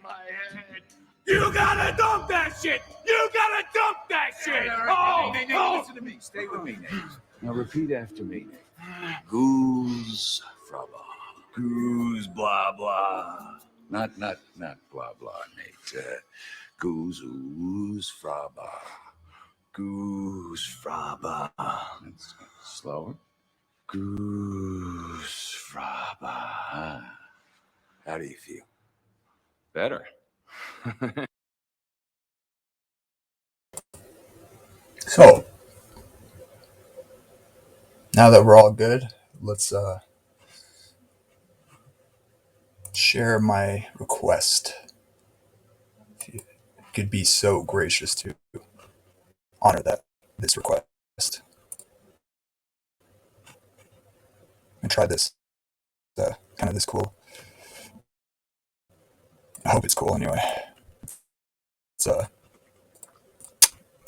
my head. You gotta dump that shit! You gotta dump that shit! Nate, listen to me. Stay with me, Nate. Now repeat after me, Nate. Goose fraba. Goose blah blah. Not blah blah, Nate. Goose fraba. Goose fraba. That's slower. Goose fraba. How do you feel? Better. So, now that we're all good, let's share my request. If you could be so gracious to honor this request. And try this, kind of this cool. I hope it's cool anyway. It's a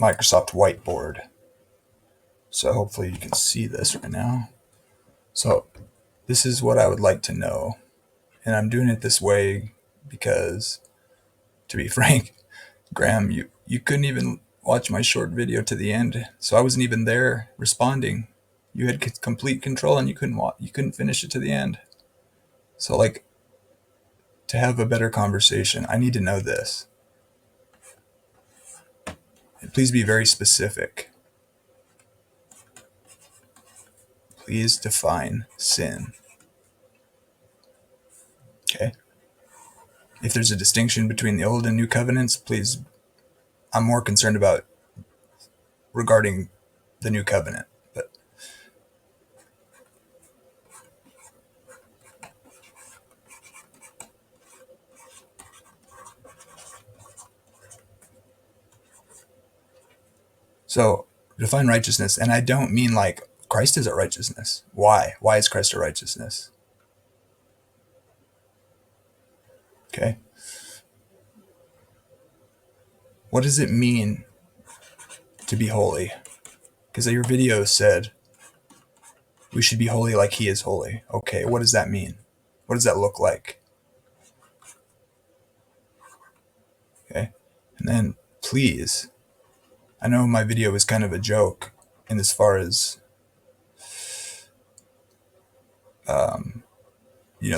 Microsoft whiteboard. So hopefully you can see this right now. So this is what I would like to know. And I'm doing it this way because, to be frank, Graham, you couldn't even watch my short video to the end. So I wasn't even there responding. You had complete control and you couldn't finish it to the end. So to have a better conversation, I need to know this. And please be very specific. Please define sin. Okay. If there's a distinction between the old and new covenants, please, I'm more concerned about regarding the new covenant. But so define righteousness, and I don't mean like Christ is our righteousness. Why? Why is Christ our righteousness? Okay. What does it mean to be holy? Because your video said we should be holy like he is holy. Okay, what does that mean? What does that look like? Okay. And then please, I know my video was kind of a joke in as far as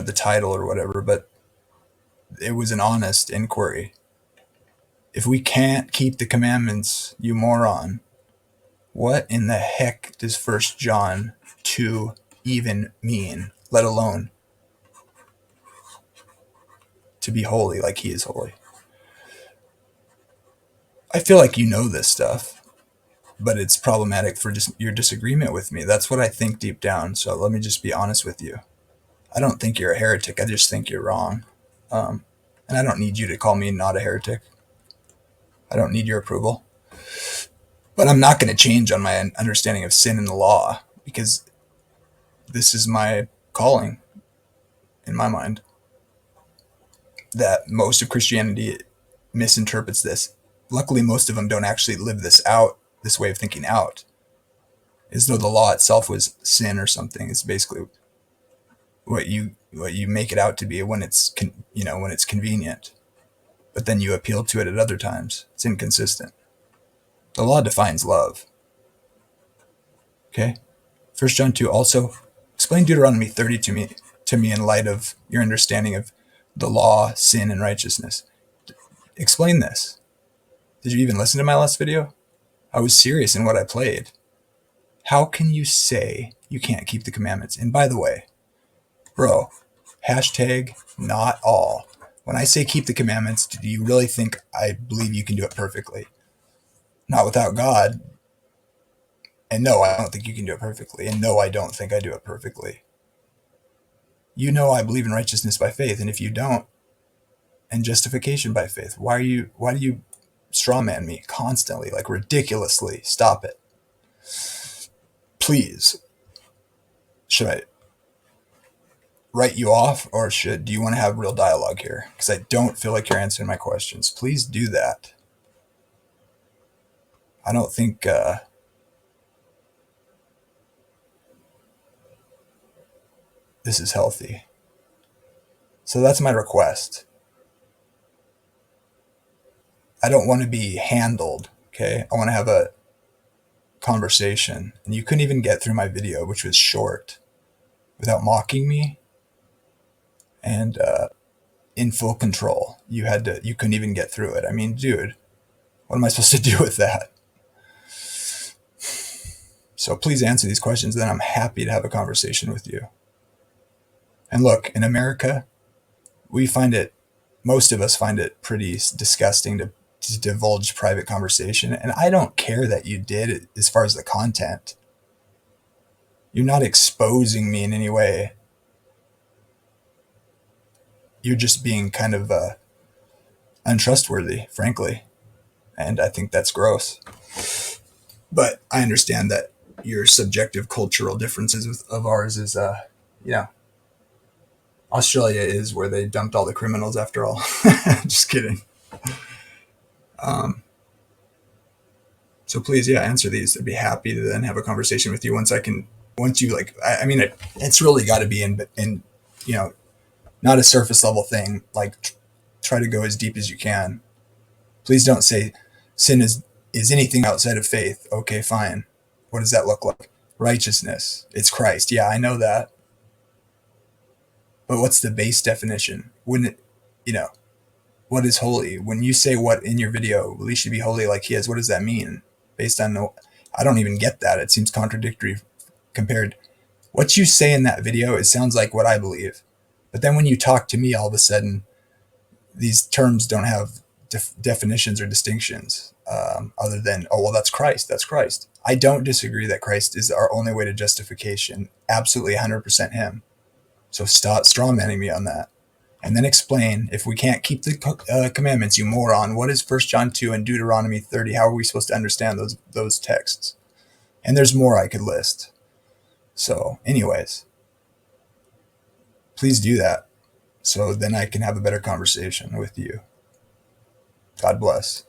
the title or whatever, but it was an honest inquiry. If we can't keep the commandments, you moron, what in the heck does 1 John 2 even mean, let alone to be holy like he is holy? I feel like you know this stuff, but it's problematic for just your disagreement with me. That's what I think deep down. So let me just be honest with you. I don't think you're a heretic. I just think you're wrong. And I don't need you to call me not a heretic. I don't need your approval. But I'm not going to change on my understanding of sin and the law, because this is my calling in my mind. That most of Christianity misinterprets this. Luckily, most of them don't actually live this out, this way of thinking out, as though the law itself was sin or something. It's basically what you make it out to be when it's when it's convenient, but then you appeal to it at other times. It's inconsistent. The law defines love. Okay, 1 John 2 also explain Deuteronomy 30 to me in light of your understanding of the law, sin, and righteousness. Explain this. Did you even listen to my last video? I was serious in what I played. How can you say you can't keep the commandments? And by the way, bro, hashtag not all. When I say keep the commandments, do you really think I believe you can do it perfectly? Not without God. And no, I don't think you can do it perfectly. And no, I don't think I do it perfectly. You know I believe in righteousness by faith, and if you don't, and justification by faith, why do you strawman me constantly, like ridiculously? Stop it. Please. Should I write you off, or do you want to have real dialogue here? Because I don't feel like you're answering my questions. Please do that. I don't think this is healthy. So that's my request. I don't want to be handled. Okay. I want to have a conversation. And you couldn't even get through my video, which was short, without mocking me and in full control. You couldn't even get through it. I mean, dude, what am I supposed to do with that? So please answer these questions. Then I'm happy to have a conversation with you. And look, in America, most of us find it pretty disgusting to divulge private conversation. And I don't care that you did as far as the content. You're not exposing me in any way. You're just being kind of untrustworthy, frankly. And I think that's gross. But I understand that your subjective cultural differences of ours is, Australia is where they dumped all the criminals after all. Just kidding. So please, answer these. I'd be happy to then have a conversation with you once you it's really got to be in, not a surface level thing. Like try to go as deep as you can. Please don't say sin is anything outside of faith. Okay, fine. What does that look like? Righteousness. It's Christ. Yeah, I know that. But what's the base definition? What is holy? When you say what in your video, we should be holy like he is, what does that mean? I don't even get that. It seems contradictory compared. What you say in that video, it sounds like what I believe. But then when you talk to me, all of a sudden, these terms don't have definitions or distinctions other than, oh, well, that's Christ. That's Christ. I don't disagree that Christ is our only way to justification. Absolutely 100% him. So stop strawmanning me on that. And then explain, if we can't keep the commandments, you moron, what is 1 John 2 and Deuteronomy 30? How are we supposed to understand those texts? And there's more I could list. So anyways, please do that. So then I can have a better conversation with you. God bless.